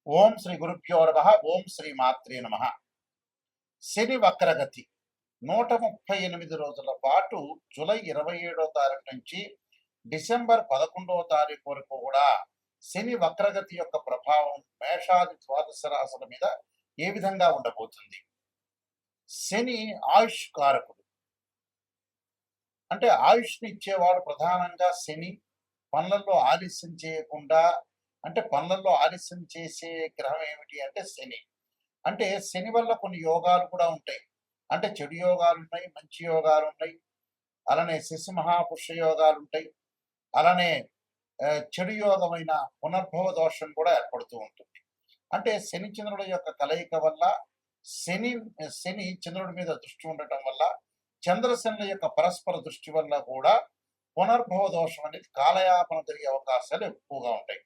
ఓం శ్రీ గురుభ్యో నమః. ఓం శ్రీ మాత్రే నమః. శని వక్రగతి 138 రోజుల పాటు జూలై 27వ తారీఖు నుంచి డిసెంబర్ 11వ తారీఖు వరకు కూడా శని వక్రగతి యొక్క ప్రభావం మేషాది ద్వాదశ రాశుల మీద ఏ విధంగా ఉండబోతుంది? శని ఆయుష్ కారకుడు. అంటే ఆయుష్ని ఇచ్చేవాడు ప్రధానంగా శని. పనులలో ఆలస్యం చేయకుండా, అంటే పనులలో ఆలస్యం చేసే గ్రహం ఏమిటి అంటే శని. అంటే శని వల్ల కొన్ని యోగాలు కూడా ఉంటాయి. అంటే చెడు యోగాలు ఉన్నాయి, మంచి యోగాలు ఉన్నాయి. అలానే శశి మహాపురుష యోగాలు ఉంటాయి. అలానే చెడు యోగమైన పునర్భవ దోషం కూడా ఏర్పడుతూ ఉంటుంది. అంటే శని చంద్రుల యొక్క కలయిక వల్ల శని శని చంద్రుడి మీద దృష్టి ఉండటం వల్ల, చంద్రశనుల యొక్క పరస్పర దృష్టి వల్ల కూడా పునర్భవ దోషం అనేది కాలయాపన జరిగే అవకాశాలు ఎక్కువగా ఉంటాయి.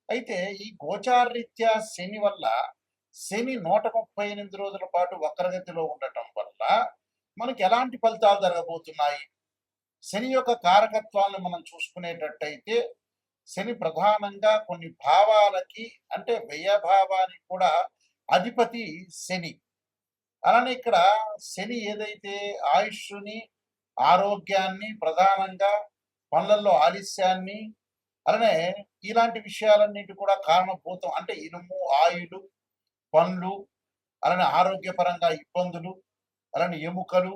అయితే ఈ గోచారరీత్యా శని వల్ల, శని 138 రోజుల పాటు వక్రగతిలో ఉండటం వల్ల మనకి ఎలాంటి ఫలితాలు జరగబోతున్నాయి? శని యొక్క కారకత్వాలను మనం చూసుకునేటట్టయితే, శని ప్రధానంగా కొన్ని భావాలకి, అంటే వ్యయభావానికి కూడా అధిపతి శని. అలానే ఇక్కడ శని ఏదైతే ఆయుష్ని, ఆరోగ్యాన్ని, ప్రధానంగా పనులలో ఆలస్యాన్ని, అలానే ఇలాంటి విషయాలన్నిటి కూడా కారణభూతం. అంటే ఇనుము, ఆయులు, పండ్లు, అలానే ఆరోగ్యపరంగా ఇబ్బందులు, అలానే ఎముకలు,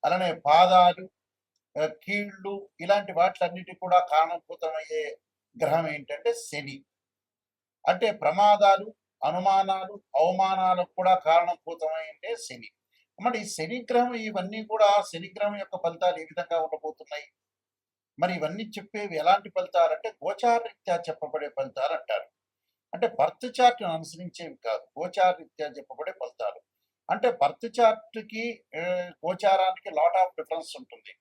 అలానే పాదాలు, కీళ్ళు, ఇలాంటి వాటిలన్నిటి కూడా కారణభూతమయ్యే గ్రహం ఏంటంటే శని. అంటే ప్రమాదాలు, అనుమానాలు, అవమానాలకు కూడా కారణభూతమైంటే శని. మరి శని గ్రహం, ఇవన్నీ కూడా శని గ్రహం యొక్క ఫలితాలు ఏ విధంగా ఉండబోతున్నాయి? మరి ఇవన్నీ చెప్పేవి ఎలాంటి ఫలితాలు అంటే గోచారరీత్యా చెప్పబడే ఫలితాలు అంటారు. అంటే బర్త్ చార్ట్ అనుసరించేవి కాదు, గోచారరీత్యా చెప్పబడే ఫలితాలు. అంటే బర్త్ చార్ట్కి గోచారానికి లాట్ ఆఫ్ డిఫరెన్స్ ఉంటుంది.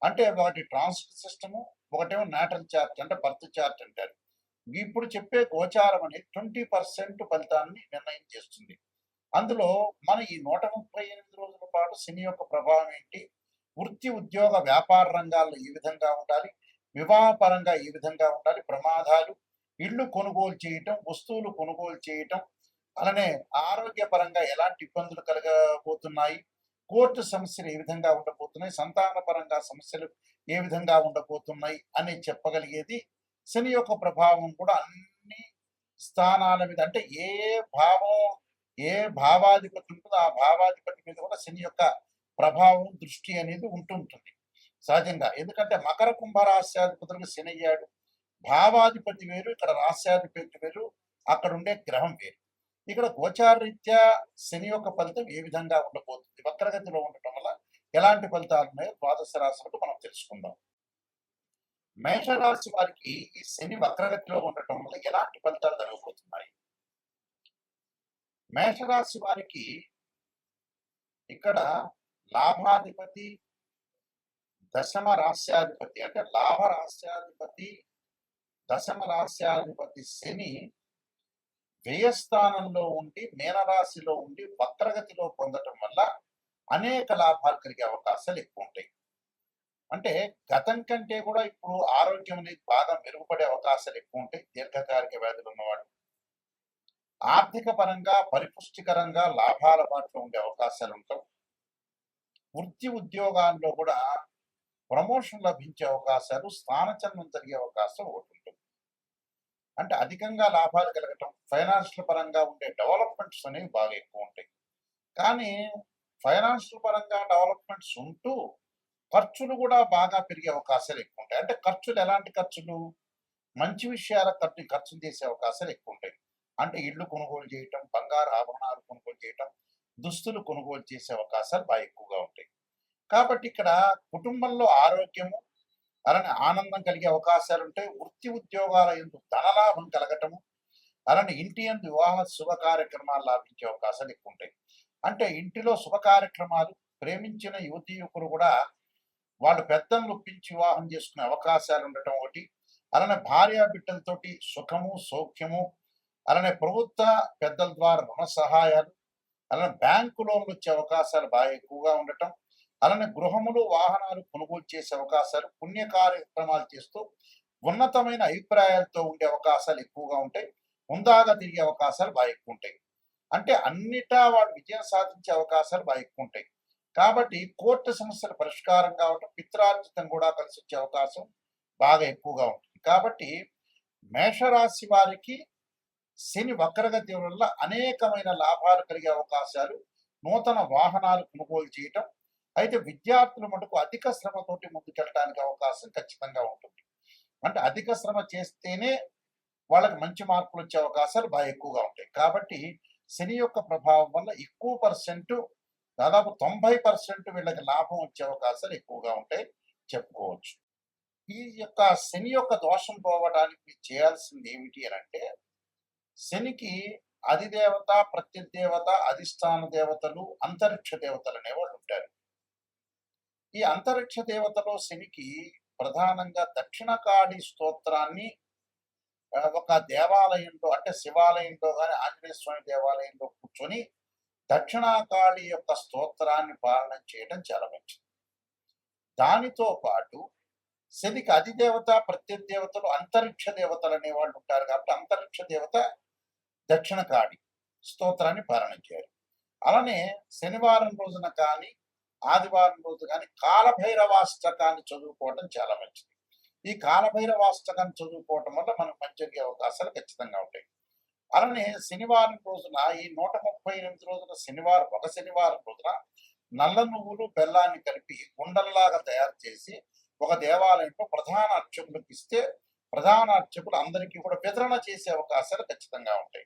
అంటే ఒకటి ట్రాన్సిట్ సిస్టము, ఒకటేమో నాటల్ చార్ట్, అంటే బర్త్ చార్ట్ అంటారు. ఇప్పుడు చెప్పే గోచారం అనేది 20% ఫలితాన్ని నిర్ణయం చేస్తుంది. అందులో మన ఈ 138 రోజుల పాటు శని యొక్క ప్రభావం ఏంటి, వృత్తి, ఉద్యోగ, వ్యాపార రంగాల్లో ఏ విధంగా ఉండాలి, వివాహపరంగా ఏ విధంగా ఉండాలి, ప్రమాదాలు, ఇళ్ళు కొనుగోలు చేయటం, వస్తువులు కొనుగోలు చేయటం, అలానే ఆరోగ్యపరంగా ఎలాంటి ఇబ్బందులు కలగబోతున్నాయి, కోర్టు సమస్యలు ఏ విధంగా ఉండబోతున్నాయి, సంతానపరంగా సమస్యలు ఏ విధంగా ఉండబోతున్నాయి అని చెప్పగలిగేది శని యొక్క ప్రభావం కూడా అన్ని స్థానాల మీద. అంటే ఏ భావం, ఏ భావాధిపతి ఉంటుందో ఆ భావాధిపతి మీద కూడా శని యొక్క ప్రభావం, దృష్టి అనేది ఉంటుంటుంది సహజంగా. ఎందుకంటే మకర కుంభ రాశ్యాధిపతులకు శని అయ్యాడు. భావాధిపతి వేరు, ఇక్కడ రాశ్యాధిపతి వేరు, అక్కడ ఉండే గ్రహం వేరు. ఇక్కడ గోచారరీత్యా శని యొక్క ఫలితం ఏ విధంగా ఉండబోతుంది, వక్రగతిలో ఉండటం వల్ల ఎలాంటి ఫలితాలు ఉన్నాయో ద్వాదశ రాశులకు మనం తెలుసుకుందాం. మేషరాశి వారికి ఈ శని వక్రగతిలో ఉండటం వల్ల ఎలాంటి ఫలితాలు జరగబోతున్నాయి? మేషరాశి వారికి ఇక్కడ లాభాధిపతి, దశమ రాశ్యాధిపతి, అంటే లాభ రాశ్యాధిపతి, దశమ రాశ్యాధిపతి శని వ్యయస్థానంలో ఉండి, మీనరాశిలో ఉండి వక్రగతిలో పొందటం వల్ల అనేక లాభాలు కలిగే అవకాశాలు ఎక్కువ ఉంటాయి. అంటే గతం కంటే కూడా ఇప్పుడు ఆరోగ్యం అనేది బాగా మెరుగుపడే అవకాశాలు ఎక్కువ ఉంటాయి. దీర్ఘకాలిక వ్యాధులు ఉన్నవాడు ఆర్థిక పరంగా పరిపుష్టికరంగా లాభాల బాటలో ఉండే అవకాశాలు ఉంటాయి. వృత్తి, ఉద్యోగాల్లో కూడా ప్రమోషన్ లభించే అవకాశాలు, స్థానచలనం జరిగే అవకాశం ఒకటి ఉంటుంది. అంటే అధికంగా లాభాలు కలగటం, ఫైనాన్షియల్ పరంగా ఉండే డెవలప్మెంట్స్ అనేవి బాగా ఎక్కువ ఉంటాయి. కానీ ఫైనాన్షియల్ పరంగా డెవలప్మెంట్స్ ఉంటూ ఖర్చులు కూడా బాగా పెరిగే అవకాశాలు ఎక్కువ ఉంటాయి. అంటే ఖర్చులు ఎలాంటి ఖర్చులు? మంచి విషయాలకు ఖర్చులు చేసే అవకాశాలు ఎక్కువ ఉంటాయి. అంటే ఇళ్ళు కొనుగోలు చేయటం, బంగారు ఆభరణాలు కొనుగోలు చేయటం, దుస్తులు కొనుగోలు చేసే అవకాశాలు బాగా ఎక్కువగా ఉంటాయి. కాబట్టి ఇక్కడ కుటుంబంలో ఆరోగ్యము, అలానే ఆనందం కలిగే అవకాశాలు ఉంటాయి. వృత్తి, ఉద్యోగాల యందు ధనలాభం కలగటము, అలానే ఇంటి యందు వివాహ శుభ కార్యక్రమాలు లాభించే అవకాశాలు ఎక్కువ ఉంటాయి. అంటే ఇంటిలో శుభ కార్యక్రమాలు, ప్రేమించిన యువతీ యువకులు కూడా వాళ్ళు పెద్దలను ఒప్పించి వివాహం చేసుకునే అవకాశాలు ఉండటం ఒకటి. అలానే భార్య బిడ్డలతోటి సుఖము, సౌఖ్యము, అలానే ప్రభుత్వ పెద్దల ద్వారా రుణ సహాయాలు, అలానే బ్యాంకు లోన్లు వచ్చే అవకాశాలు బాగా ఎక్కువగా ఉండటం, అలానే గృహములు, వాహనాలు కొనుగోలు చేసే అవకాశాలు, పుణ్య కార్యక్రమాలు చేస్తూ ఉన్నతమైన అభిప్రాయాలతో ఉండే అవకాశాలు ఎక్కువగా ఉంటాయి. హుందాగా తిరిగే అవకాశాలు బాగా ఎక్కువ ఉంటాయి. అంటే అన్నిటా వాడు విజయం సాధించే అవకాశాలు బాగా ఎక్కువ ఉంటాయి. కాబట్టి కోర్టు సమస్యల పరిష్కారం కావటం, పిత్రార్జితం కూడా కలిసి వచ్చే అవకాశం బాగా ఎక్కువగా ఉంటుంది. కాబట్టి మేషరాశి వారికి శని వక్రగతి వల్ల అనేకమైన లాభాలు కలిగే అవకాశాలు, నూతన వాహనాలు కొనుగోలు చేయటం. అయితే విద్యార్థుల మటుకు అధిక శ్రమతోటి ముందుకెళ్ళడానికి అవకాశం ఖచ్చితంగా ఉంటుంది. అంటే అధిక శ్రమ చేస్తేనే వాళ్ళకి మంచి మార్కులు వచ్చే అవకాశాలు బాగా ఎక్కువగా ఉంటాయి. కాబట్టి శని యొక్క ప్రభావం వల్ల ఎక్కువ పర్సెంట్, దాదాపు 90% వీళ్ళకి లాభం వచ్చే అవకాశాలు ఎక్కువగా ఉంటాయి చెప్పుకోవచ్చు. ఈ యొక్క శని యొక్క దోషం పోవడానికి మీరు చేయాల్సింది ఏమిటి అని అంటే, శనికి అధిదేవత, ప్రత్యదేవత, అధిష్టాన దేవతలు, అంతరిక్ష దేవతలు అనేవాళ్ళు ఉంటారు. ఈ అంతరిక్ష దేవతలో శనికి ప్రధానంగా దక్షిణకాళి స్తోత్రాన్ని ఒక దేవాలయంలో, అంటే శివాలయంలో కానీ ఆంజనేయ స్వామి దేవాలయంలో కూర్చొని దక్షిణాకాళి యొక్క స్తోత్రాన్ని పాలన చేయడం చాలా మంచిది. దానితో పాటు శనికి అధిదేవత, ప్రత్యదేవతలు, అంతరిక్ష దేవతలు అనేవాళ్ళు ఉంటారు. కాబట్టి అంతరిక్ష దేవత దక్షిణకాళి స్తోత్రాన్ని పాలన చేయాలి. అలానే శనివారం రోజున కానీ ఆదివారం రోజు కానీ కాలభైరవాష్టకాన్ని చదువుకోవడం చాలా మంచిది. ఈ కాలభైరవాష్టకాన్ని చదువుకోవటం వల్ల మనకు మంచి జరిగే అవకాశాలు ఖచ్చితంగా ఉంటాయి. అలానే శనివారం రోజున ఈ 138 రోజుల శనివారం, ఒక శనివారం రోజున నల్ల నువ్వులు బెల్లాన్ని కలిపి ఉండల్లాగా తయారు చేసి ఒక దేవాలయంలో ప్రధాన అర్చకులకు ఇస్తే, ప్రధాన అర్చకులు అందరికీ కూడా వితరణ చేసే అవకాశాలు ఖచ్చితంగా ఉంటాయి.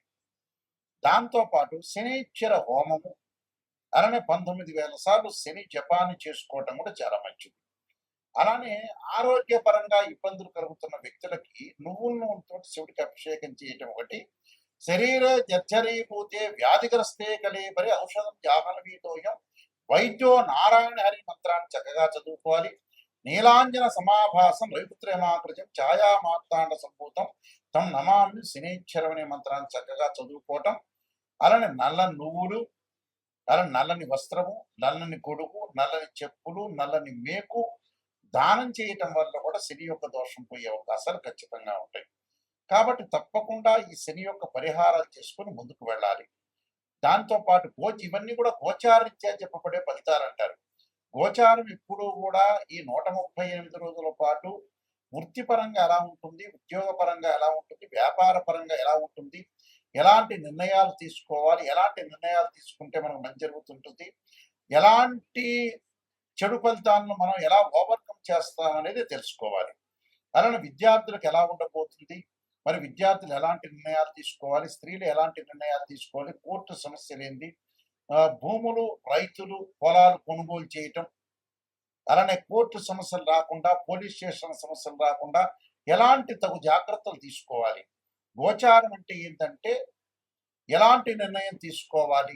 దాంతో పాటు శనీశ్వర హోమము, అలానే 19,000 సార్లు శని జపాన్ని చేసుకోవటం కూడా చాలా మంచిది. అలానే ఆరోగ్యపరంగా ఇబ్బందులు కలుగుతున్న వ్యక్తులకి నువ్వుల నూనెతో శివుడికి అభిషేకం చేయటం ఒకటి. శరీర జర్జరీభూతే వ్యాధిగ్రస్తే కళేబరి ఔషధం జాహ్నవీతోయం వైద్యో నారాయణ హరి మంత్రాన్ని చక్కగా చదువుకోవాలి. నీలాంజన సమాభాసం రవిపుత్రమాకృతం ఛాయా మార్తాండ సంభూతం తం నమామి శనీశ్వరం అనే మంత్రాన్ని చక్కగా చదువుకోవటం. అలానే నల్ల నువ్వులు, అలానే నల్లని వస్త్రము, నల్లని గొడుగు, నల్లని చెప్పులు, నల్లని మేకు దానం చేయటం వల్ల కూడా శని యొక్క దోషం పోయే అవకాశాలు ఖచ్చితంగా ఉంటాయి. కాబట్టి తప్పకుండా ఈ శని యొక్క పరిహారాలు చేసుకుని ముందుకు వెళ్ళాలి. దాంతో పాటు ఇవన్నీ కూడా గోచారరీత్యా చెప్పబడే ఫలితాలు అంటారు. గోచారం ఎప్పుడూ కూడా ఈ 138 రోజుల పాటు వృత్తిపరంగా ఎలా ఉంటుంది, ఉద్యోగపరంగా ఎలా ఉంటుంది, వ్యాపార పరంగా ఎలా ఉంటుంది, ఎలాంటి నిర్ణయాలు తీసుకోవాలి, ఎలాంటి నిర్ణయాలు తీసుకుంటే మనకు మంచి జరుగుతుంటుంది, ఎలాంటి చెడు ఫలితాలను మనం ఎలా ఓవర్కమ్ చేస్తాం అనేది తెలుసుకోవాలి. అలానే విద్యార్థులకు ఎలా ఉండబోతుంది, మరి విద్యార్థులు ఎలాంటి నిర్ణయాలు తీసుకోవాలి, స్త్రీలు ఎలాంటి నిర్ణయాలు తీసుకోవాలి, కోర్టు సమస్యలు ఏంటి, భూములు, రైతులు పొలాలు కొనుగోలు చేయటం, అలానే కోర్టు సమస్యలు రాకుండా, పోలీస్ స్టేషన్ సమస్యలు రాకుండా ఎలాంటి తగు జాగ్రత్తలు తీసుకోవాలి. గోచారం అంటే ఏంటంటే ఎలాంటి నిర్ణయం తీసుకోవాలి,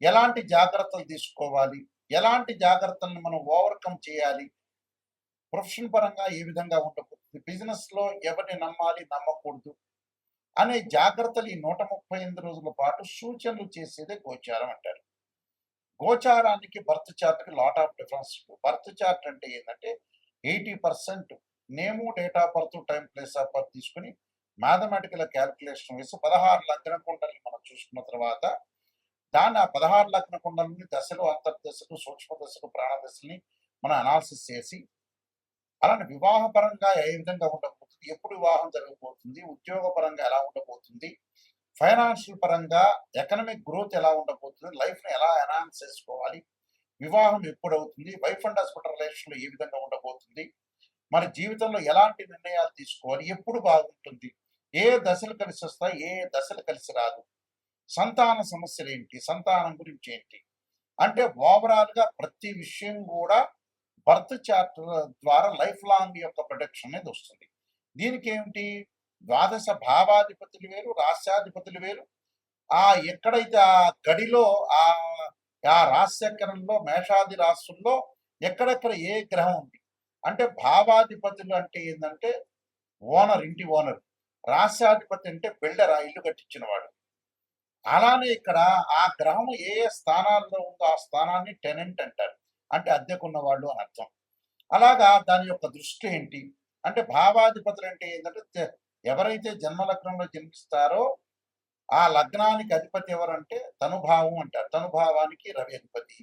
ఎలాంటి జాగ్రత్తలు తీసుకోవాలి, ఎలాంటి జాగ్రత్తలను మనం ఓవర్కమ్ చేయాలి, ప్రొఫెషన్ పరంగా ఏ విధంగా ఉండబోతుంది, బిజినెస్ లో ఎవరిని నమ్మాలి, నమ్మకూడదు అనే జాగ్రత్తలు ఈ 138 రోజుల పాటు సూచనలు చేసేదే గోచారం అంటారు. గోచారానికి బర్త్ చార్ట్ కి lot of difference. Birth chart అంటే ఏంటంటే 80% name, date of birth, time, place of birth తీసుకుని మ్యాథమెటికల్ క్యాల్కులేషన్ వేసి 16 లగ్న కుండల్ని మనం చూసుకున్న తర్వాత దాన్ని ఆ 16 లగ్న కుండలని దశలు, అంతర్దశలు, సూక్ష్మ దశలు, ప్రాణ దశల్ని మనం అనాలిసిస్ చేసి, అలానే వివాహ పరంగా ఏ విధంగా ఉండబోతుంది, ఎప్పుడు వివాహం జరగబోతుంది, ఉద్యోగ పరంగా ఎలా ఉండబోతుంది, ఫైనాన్షియల్ పరంగా ఎకనామిక్ గ్రోత్ ఎలా ఉండబోతుంది, లైఫ్ ని ఎలా ఎన్హాన్స్ చేసుకోవాలి, వివాహం ఎప్పుడు అవుతుంది, వైఫ్ అండ్ హస్బెండ్ రిలేషన్ లో ఏ విధంగా ఉండబోతుంది, మన జీవితంలో ఎలాంటి నిర్ణయాలు తీసుకోవాలి, ఎప్పుడు బాగుంటుంది, ఏ దశలు కలిసి వస్తాయి, ఏ దశలు కలిసి రాదు, సంతాన సమస్యలు ఏంటి, సంతానం గురించి ఏంటి, అంటే ఓవరాల్ గా ప్రతి విషయం కూడా బర్త్ చార్ట్ ద్వారా లైఫ్ లాంగ్ యొక్క ప్రొటెక్షన్ అనేది వస్తుంది. దీనికి ఏమిటి, ద్వాదశ భావాధిపతులు వేరు, రాస్యాధిపతులు వేరు. ఎక్కడైతే ఆ గడిలో ఆ రాశ్యకరణంలో మేషాది రాశుల్లో ఎక్కడెక్కడ ఏ గ్రహం ఉంది అంటే, భావాధిపతులు అంటే ఏంటంటే ఓనర్, ఇంటి ఓనర్. రాస్యాధిపతి అంటే బిల్డర్, ఆ ఇల్లు కట్టించిన వాడు. అలానే ఇక్కడ ఆ గ్రహం ఏ స్థానాల్లో ఉందో ఆ స్థానాన్ని టెనెంట్ అంటారు, అంటే అద్దెకున్న వాళ్ళు అని అర్థం. అలాగా దాని యొక్క దృష్టి ఏంటి అంటే, భావాధిపతులు అంటే ఏంటంటే ఎవరైతే జన్మలగ్నంలో జన్మిస్తారో ఆ లగ్నానికి అధిపతి ఎవరంటే తనుభావం అంటారు. తనుభావానికి రవి అధిపతి,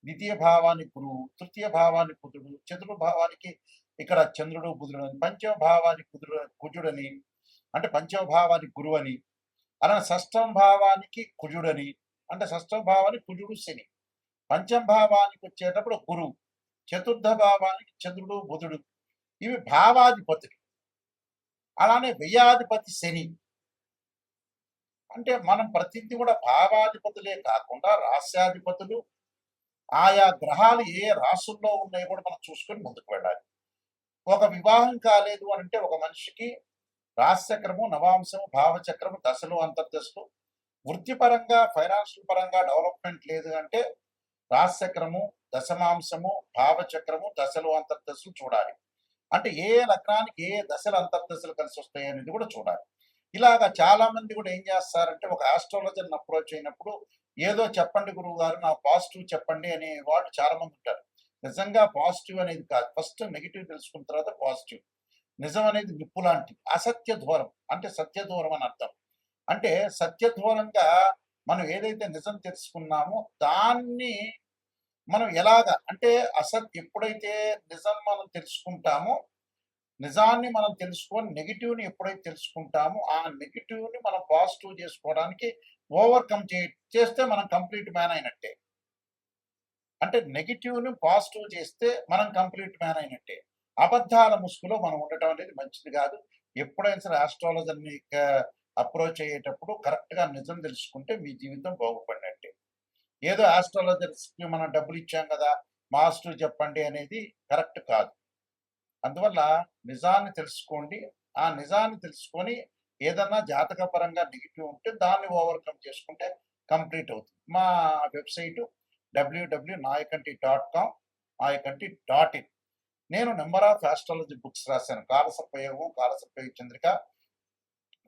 ద్వితీయ భావానికి గురువు, తృతీయ భావానికి బుధుడు, చతుర్థ భావానికి ఇక్కడ చంద్రుడు బుధుడు అని, పంచమ భావానికి కుజుడని, అంటే పంచమ భావానికి గురువు అని, అలానే షష్టమ భావానికి కుజుడని, అంటే షష్టమ భావానికి కుజుడు శని, పంచమ భావానికి వచ్చేటప్పుడు గురువు, చతుర్థ భావానికి చంద్రుడు బుధుడు, ఇవి భావాధిపతులు. అలానే వ్యయాధిపతి శని. అంటే మనం ప్రతిదీ కూడా భావాధిపతులే కాకుండా రాస్యాధిపతులు, ఆయా గ్రహాలు ఏ రాసుల్లో ఉన్నాయో కూడా మనం చూసుకొని ముందుకు వెళ్ళాలి. ఒక వివాహం కాలేదు అని అంటే ఒక మనిషికి రాశిచక్రము, నవాంశము, భావచక్రము, దశలు, అంతర్దశలు, వృత్తిపరంగా ఫైనాన్షియల్ పరంగా డెవలప్మెంట్ లేదు అంటే రాశిచక్రము, దశమాంశము, భావచక్రము, దశలు, అంతర్దశలు చూడాలి. అంటే ఏ లగ్నానికి ఏ దశలు అంతర్దశలు కలిసి వస్తాయి అనేది కూడా చూడాలి. ఇలాగా చాలా మంది కూడా ఏం చేస్తారంటే ఒక ఆస్ట్రాలజర్ని అప్రోచ్ అయినప్పుడు ఏదో చెప్పండి గురువు గారు, నా పాజిటివ్ చెప్పండి అనే వాళ్ళు చాలా మంది ఉంటారు. నిజంగా పాజిటివ్ అనేది కాదు, ఫస్ట్ నెగిటివ్ తెలుసుకున్న తర్వాత పాజిటివ్. నిజం అనేది నిప్పు లాంటిది, అసత్య దూరం అంటే సత్య దూరం అని అర్థం. అంటే సత్య దూరంగా మనం ఏదైతే నిజం తెలుసుకున్నామో దాన్ని మనం ఎలాగా అంటే ఎప్పుడైతే నిజం మనం తెలుసుకుంటామో, నిజాన్ని మనం తెలుసుకొని నెగిటివ్ని ఎప్పుడైతే తెలుసుకుంటామో ఆ నెగిటివ్ని మనం పాజిటివ్ చేసుకోవడానికి ఓవర్కమ్ చేస్తే మనం కంప్లీట్ మ్యాన్ అయినట్టే. అంటే నెగిటివ్ని పాజిటివ్ చేస్తే మనం కంప్లీట్ మ్యాన్ అయినట్టే. అబద్ధాల ముసుగులో మనం ఉండటం అనేది మంచిది కాదు. ఎప్పుడైనా సరే ఆస్ట్రాలజర్ని అప్రోచ్ అయ్యేటప్పుడు కరెక్ట్గా నిజం తెలుసుకుంటే మీ జీవితం బాగుపడినట్టే. ఏదో ఆస్ట్రాలజర్స్కి మనం డబ్బులు ఇచ్చాం కదా, మాస్టర్ చెప్పండి అనేది కరెక్ట్ కాదు. అందువల్ల నిజాన్ని తెలుసుకోండి. ఆ నిజాన్ని తెలుసుకొని ఏదన్నా జాతకపరంగా నెగిటివ్ ఉంటే దాన్ని ఓవర్కమ్ చేసుకుంటే కంప్లీట్ అవుతుంది. మా వెబ్సైటు www.nayakanti.com, nayakanti.in. నేను నెంబర్ ఆఫ్ ఆస్ట్రాలజీ బుక్స్ రాశాను. కాలసర్పయోగం, కాలసర్పయోగ చంద్రిక,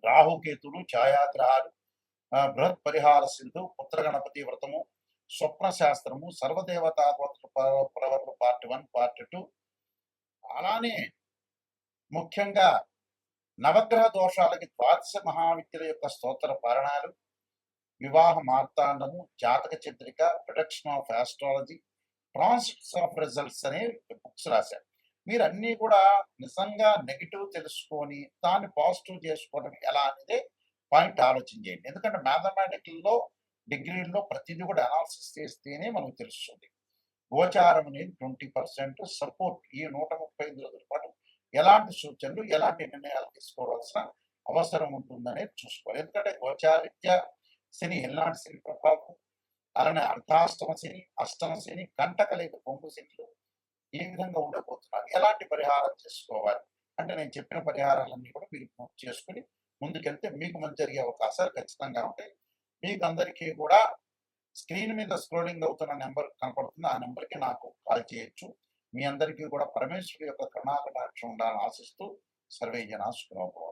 రాహుకేతులు, ఛాయాగ్రహాలు, బృహత్ పరిహార సింధు, పుత్రగణపతి వ్రతము, స్వప్న శాస్త్రము, సర్వదేవతా ప్రవర్లు పార్ట్ 1, పార్ట్ 2. అలానే ముఖ్యంగా నవగ్రహ దోషాలకి ద్వాదశ మహావిద్యల యొక్క స్తోత్ర పారణాలు, వివాహ మార్తాండము, జాతక Chandrika, production of astrology, transits of results అనే బుక్స్ రాశారు. మీరు అన్నీ కూడా నిజంగా నెగిటివ్ తెలుసుకొని దాన్ని పాజిటివ్ చేసుకోవడం ఎలా అనేది పాయింట్ ఆలోచన చేయండి. ఎందుకంటే మ్యాథమెటికల్లో డిగ్రీల్లో ప్రతిదీ కూడా అనాలిసిస్ చేస్తేనే మనకు తెలుస్తుంది. గోచారం అనేది 20% సపోర్ట్. ఈ 135 రోజుల పాటు ఎలాంటి సూచనలు, ఎలాంటి నిర్ణయాలు తీసుకోవాల్సిన అవసరం ఉంటుందనేది చూసుకోవాలి. ఎందుకంటే గోచారిత్య శని ఎలాంటి శని ప్రభావం, అలానే అర్ధాష్టమ శని, అష్టమ శని, కంటకలేక పొంగు శనిలు ఏ విధంగా ఉండబోతున్నారు, ఎలాంటి పరిహారం చేసుకోవాలి అంటే నేను చెప్పిన పరిహారాలన్నీ కూడా మీరు చేసుకుని ముందుకెళ్తే మీకు మంచి జరిగే అవకాశాలు ఖచ్చితంగా ఉంటాయి. మీకు అందరికీ కూడా స్క్రీన్ మీద స్క్రోలింగ్ అవుతున్న నెంబర్ కనపడుతుంది, ఆ నెంబర్కి నాకు కాల్ చేయొచ్చు. మీ అందరికీ కూడా పరమేశ్వరుడి యొక్క కరుణాకటాక్షం ఉండాలని ఆశిస్తూ సర్వే జనా సుఖినో భవంతు.